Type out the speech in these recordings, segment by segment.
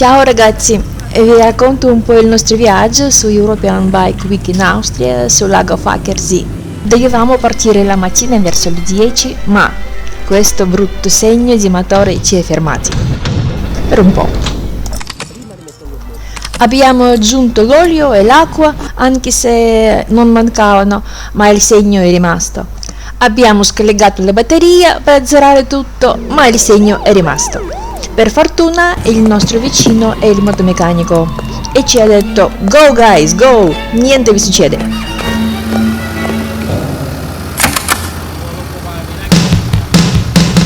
Ciao ragazzi, vi racconto un po' il nostro viaggio su European Bike Week in Austria sul lago Fackersee. Dovevamo partire la mattina verso le 10, ma questo brutto segno di motore ci ha fermati per un po'. Abbiamo aggiunto l'olio e l'acqua, anche se non mancavano, ma il segno è rimasto. Abbiamo scollegato la batteria per azzerare tutto, ma il segno è rimasto. Per fortuna il nostro vicino è il motomeccanico e ci ha detto "Go guys, go! Niente vi succede!"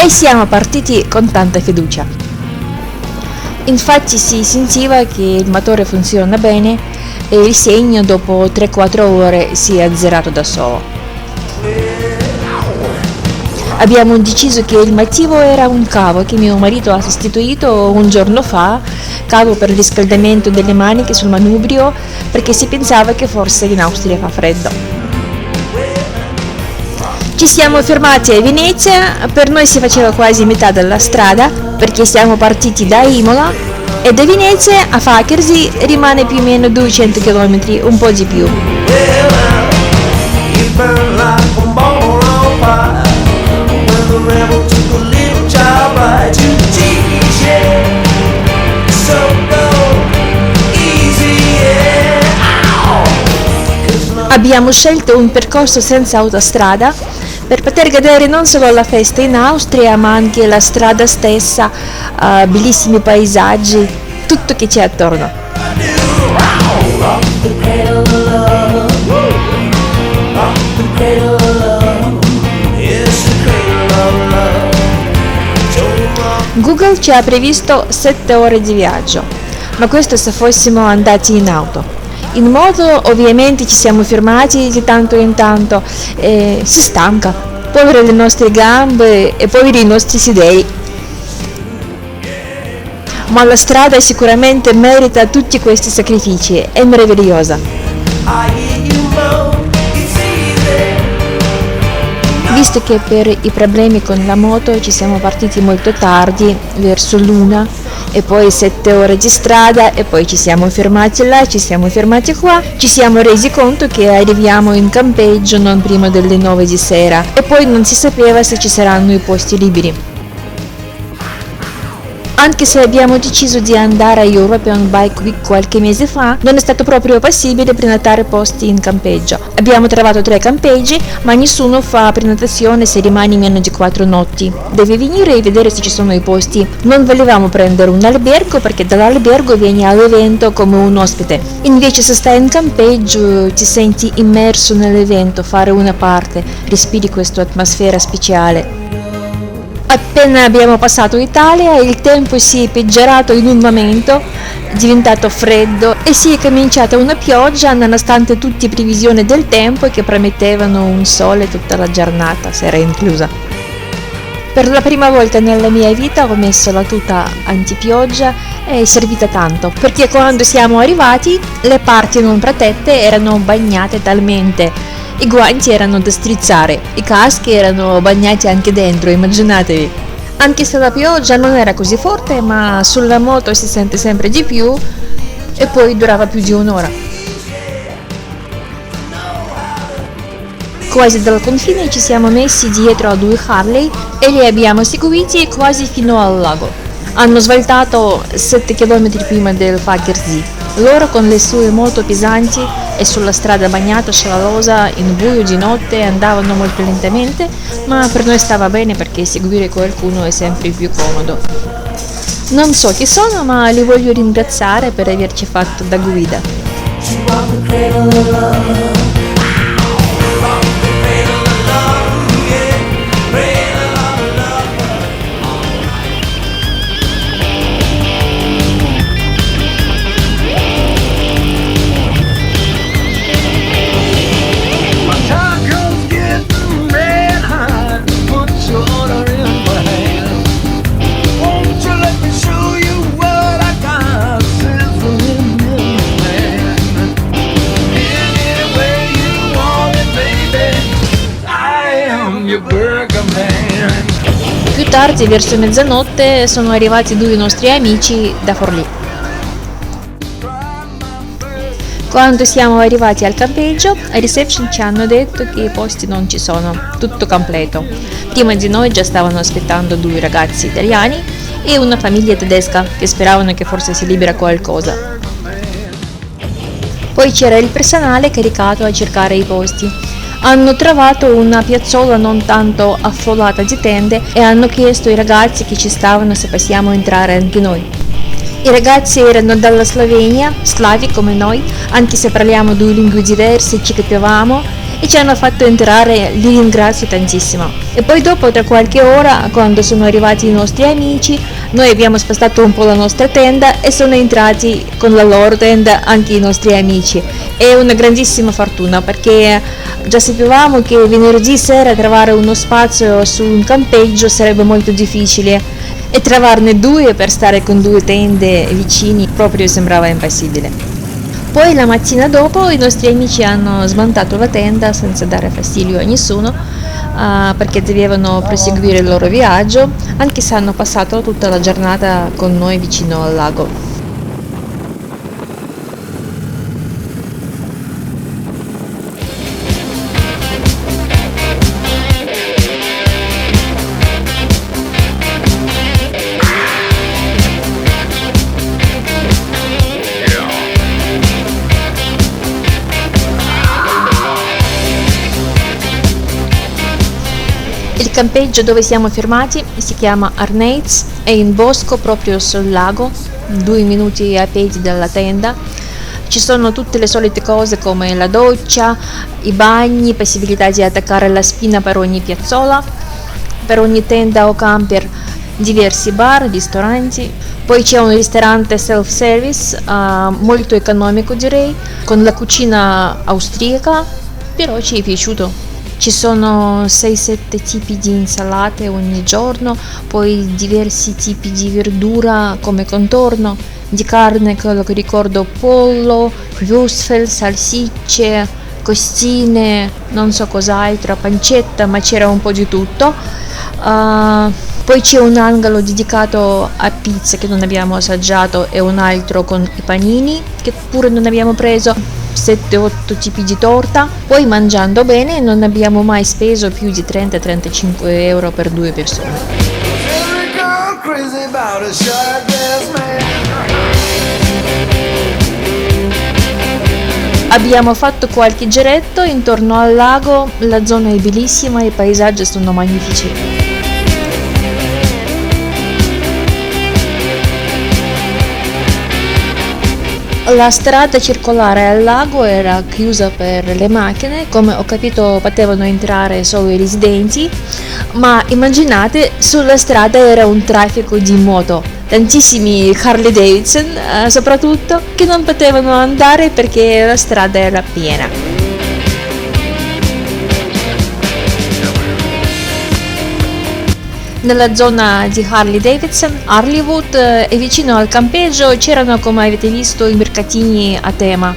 E siamo partiti con tanta fiducia. Infatti si sentiva che il motore funziona bene e il segno dopo 3-4 ore si è azzerato da solo. Abbiamo deciso che il motivo era un cavo che mio marito ha sostituito un giorno fa, cavo per il riscaldamento delle maniche sul manubrio, perché si pensava che forse in Austria fa freddo. Ci siamo fermati a Venezia, per noi si faceva quasi metà della strada, perché siamo partiti da Imola e da Venezia a Fackersee rimane più o meno 200 km, un po' di più. Abbiamo scelto un percorso senza autostrada per poter godere non solo la festa in Austria, ma anche la strada stessa, bellissimi paesaggi, tutto che c'è attorno. Google ci ha previsto 7 ore di viaggio, ma questo se fossimo andati in auto. In moto ovviamente ci siamo fermati di tanto in tanto e si stanca, povere le nostre gambe e poveri i nostri sederi. Ma la strada sicuramente merita tutti questi sacrifici, è meravigliosa. Visto che per i problemi con la moto ci siamo partiti molto tardi, verso l'1, e poi 7 ore di strada e poi ci siamo fermati là, ci siamo fermati qua, ci siamo resi conto che arriviamo in campeggio non prima delle 9 di sera e poi non si sapeva se ci saranno i posti liberi. Anche se abbiamo deciso di andare a European Bike Week qualche mese fa, non è stato proprio possibile prenotare posti in campeggio. Abbiamo trovato 3 campeggi, ma nessuno fa prenotazione se rimani meno di 4 notti. Devi venire e vedere se ci sono i posti. Non volevamo prendere un albergo perché dall'albergo vieni all'evento come un ospite. Invece se stai in campeggio ti senti immerso nell'evento, fare una parte, respiri questa atmosfera speciale. Appena abbiamo passato Italia, il tempo si è peggiorato in un momento, è diventato freddo e si è cominciata una pioggia nonostante tutte le previsioni del tempo che promettevano un sole tutta la giornata, sera inclusa. Per la prima volta nella mia vita ho messo la tuta antipioggia e è servita tanto, perché quando siamo arrivati le parti non protette erano bagnate talmente. I guanti erano da strizzare, i caschi erano bagnati anche dentro, immaginatevi. Anche se la pioggia non era così forte, ma sulla moto si sente sempre di più e poi durava più di un'ora. Quasi dal confine ci siamo messi dietro a 2 Harley e li abbiamo seguiti quasi fino al lago. Hanno svoltato 7 km prima del Fackersee. Loro con le sue moto pesanti e sulla strada bagnata scivolosa in buio di notte andavano molto lentamente, ma per noi stava bene perché seguire qualcuno è sempre più comodo. Non so chi sono, ma li voglio ringraziare per averci fatto da guida. Più tardi, verso mezzanotte, sono arrivati 2 nostri amici da Forlì. Quando siamo arrivati al campeggio, a reception ci hanno detto che i posti non ci sono, tutto completo. Prima di noi già stavano aspettando 2 ragazzi italiani e una famiglia tedesca che speravano che forse si libera qualcosa. Poi c'era il personale caricato a cercare i posti. Hanno trovato una piazzola non tanto affollata di tende e hanno chiesto ai ragazzi che ci stavano se possiamo entrare anche noi. I ragazzi erano dalla Slovenia, slavi come noi, anche se parliamo 2 lingue diverse, ci capivamo e ci hanno fatto entrare, li ringrazio tantissimo. E poi dopo, tra qualche ora, quando sono arrivati i nostri amici, noi abbiamo spostato un po' la nostra tenda e sono entrati con la loro tenda anche i nostri amici. È una grandissima fortuna perché già sapevamo che venerdì sera trovare uno spazio su un campeggio sarebbe molto difficile e trovarne 2 per stare con 2 tende vicini proprio sembrava impossibile. Poi la mattina dopo i nostri amici hanno smontato la tenda senza dare fastidio a nessuno perché dovevano proseguire il loro viaggio, anche se hanno passato tutta la giornata con noi vicino al lago. Il campeggio dove siamo fermati si chiama Arneitz, è in bosco proprio sul lago, 2 minuti a piedi dalla tenda. Ci sono tutte le solite cose come la doccia, i bagni, possibilità di attaccare la spina per ogni piazzola, per ogni tenda o camper diversi bar, ristoranti. Poi c'è un ristorante self-service molto economico direi, con la cucina austriaca, però ci è piaciuto. Ci sono 6-7 tipi di insalate ogni giorno, poi diversi tipi di verdura come contorno, di carne, quello che ricordo pollo, würstel, salsicce, costine, non so cos'altro, pancetta, ma c'era un po' di tutto. Poi c'è un angolo dedicato a pizza che non abbiamo assaggiato e un altro con i panini che pure non abbiamo preso. 7-8 tipi di torta, poi mangiando bene non abbiamo mai speso più di 30-35 euro per 2 persone. Abbiamo fatto qualche giretto intorno al lago, la zona è bellissima e i paesaggi sono magnifici. La strada circolare al lago era chiusa per le macchine, come ho capito potevano entrare solo i residenti, ma immaginate sulla strada era un traffico di moto, tantissimi Harley Davidson soprattutto, che non potevano andare perché la strada era piena. Nella zona di Harley Davidson, Harleywood e vicino al campeggio c'erano, come avete visto, i mercatini a tema.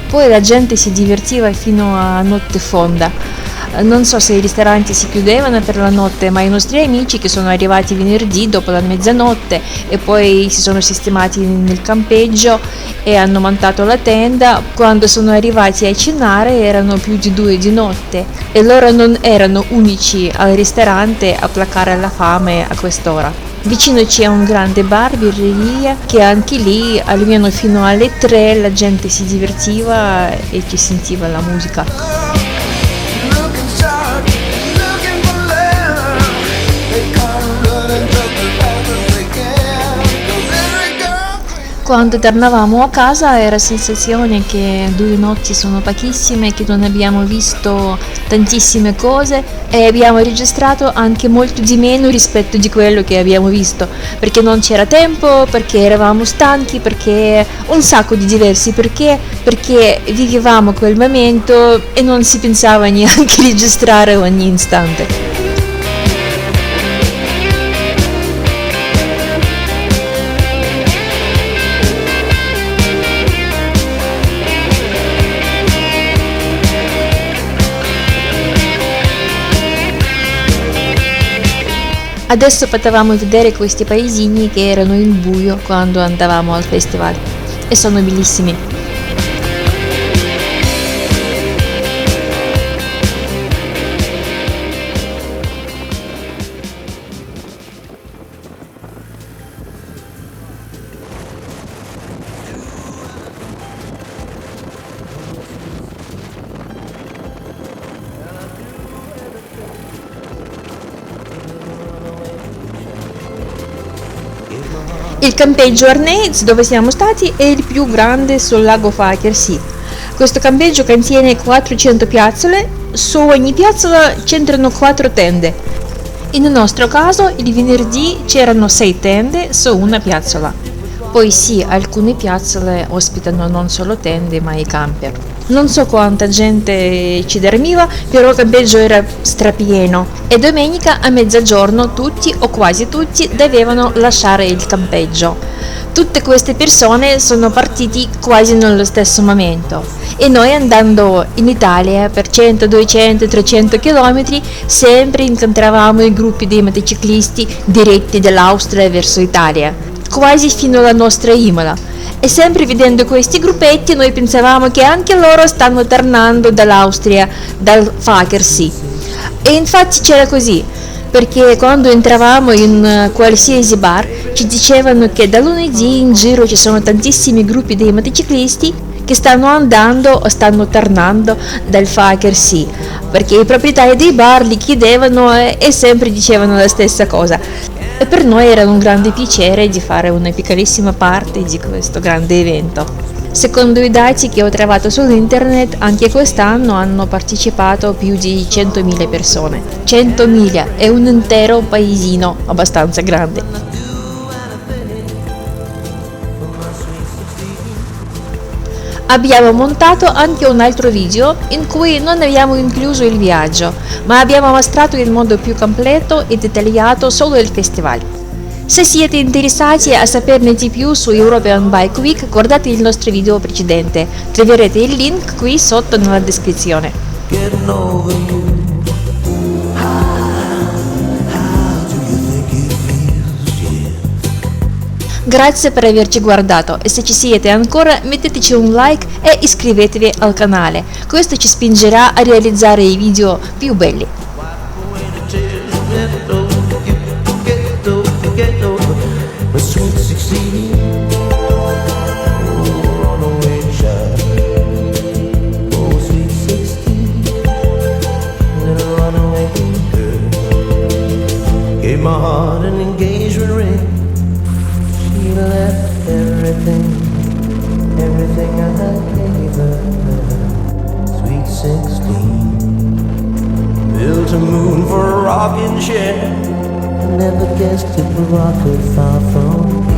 Poi la gente si divertiva fino a notte fonda. Non so se i ristoranti si chiudevano per la notte, ma i nostri amici che sono arrivati venerdì dopo la mezzanotte e poi si sono sistemati nel campeggio e hanno montato la tenda, quando sono arrivati a cenare erano più di 2 di notte e loro non erano unici al ristorante a placare la fame a quest'ora. Vicino c'è un grande bar, birreria, che anche lì almeno fino alle 3 la gente si divertiva e ci sentiva la musica. Quando tornavamo a casa era sensazione che 2 notti sono pochissime, che non abbiamo visto tantissime cose e abbiamo registrato anche molto di meno rispetto di quello che abbiamo visto, perché non c'era tempo, perché eravamo stanchi, perché un sacco di diversi perché vivevamo quel momento e non si pensava neanche registrare ogni istante. Adesso potevamo vedere questi paesini che erano in buio quando andavamo al festival e sono bellissimi. Il campeggio Arneiz, dove siamo stati, è il più grande sul lago Fakersee. Questo campeggio contiene 400 piazzole, su ogni piazzola c'entrano 4 tende. In nostro caso, il venerdì c'erano 6 tende su una piazzola. Poi sì, alcune piazzole ospitano non solo tende ma i camper. Non so quanta gente ci dormiva, però il campeggio era strapieno e domenica a mezzogiorno tutti o quasi tutti dovevano lasciare il campeggio. Tutte queste persone sono partiti quasi nello stesso momento e noi andando in Italia per 100, 200, 300 km sempre incontravamo i gruppi dei motociclisti diretti dall'Austria verso Italia, quasi fino alla nostra Imola. E sempre vedendo questi gruppetti noi pensavamo che anche loro stanno tornando dall'Austria, dal Fakersee. E infatti c'era così, perché quando entravamo in qualsiasi bar ci dicevano che da lunedì in giro ci sono tantissimi gruppi di motociclisti che stanno andando o stanno tornando dal Fakersee, perché i proprietari dei bar li chiedevano e sempre dicevano la stessa cosa. E per noi era un grande piacere di fare una piccolissima parte di questo grande evento. Secondo i dati che ho trovato su internet, anche quest'anno hanno partecipato più di 100.000 persone. 100.000 è un intero paesino abbastanza grande. Abbiamo montato anche un altro video in cui non abbiamo incluso il viaggio, ma abbiamo mostrato in modo più completo e dettagliato solo il festival. Se siete interessati a saperne di più su European Bike Week, guardate il nostro video precedente, troverete il link qui sotto nella descrizione. Grazie per averci guardato e se ci siete ancora metteteci un like e iscrivetevi al canale, questo ci spingerà a realizzare i video più belli. Everything I gave her, sweet 16. Built a moon for a rocking chair. I never guessed it would rock her far from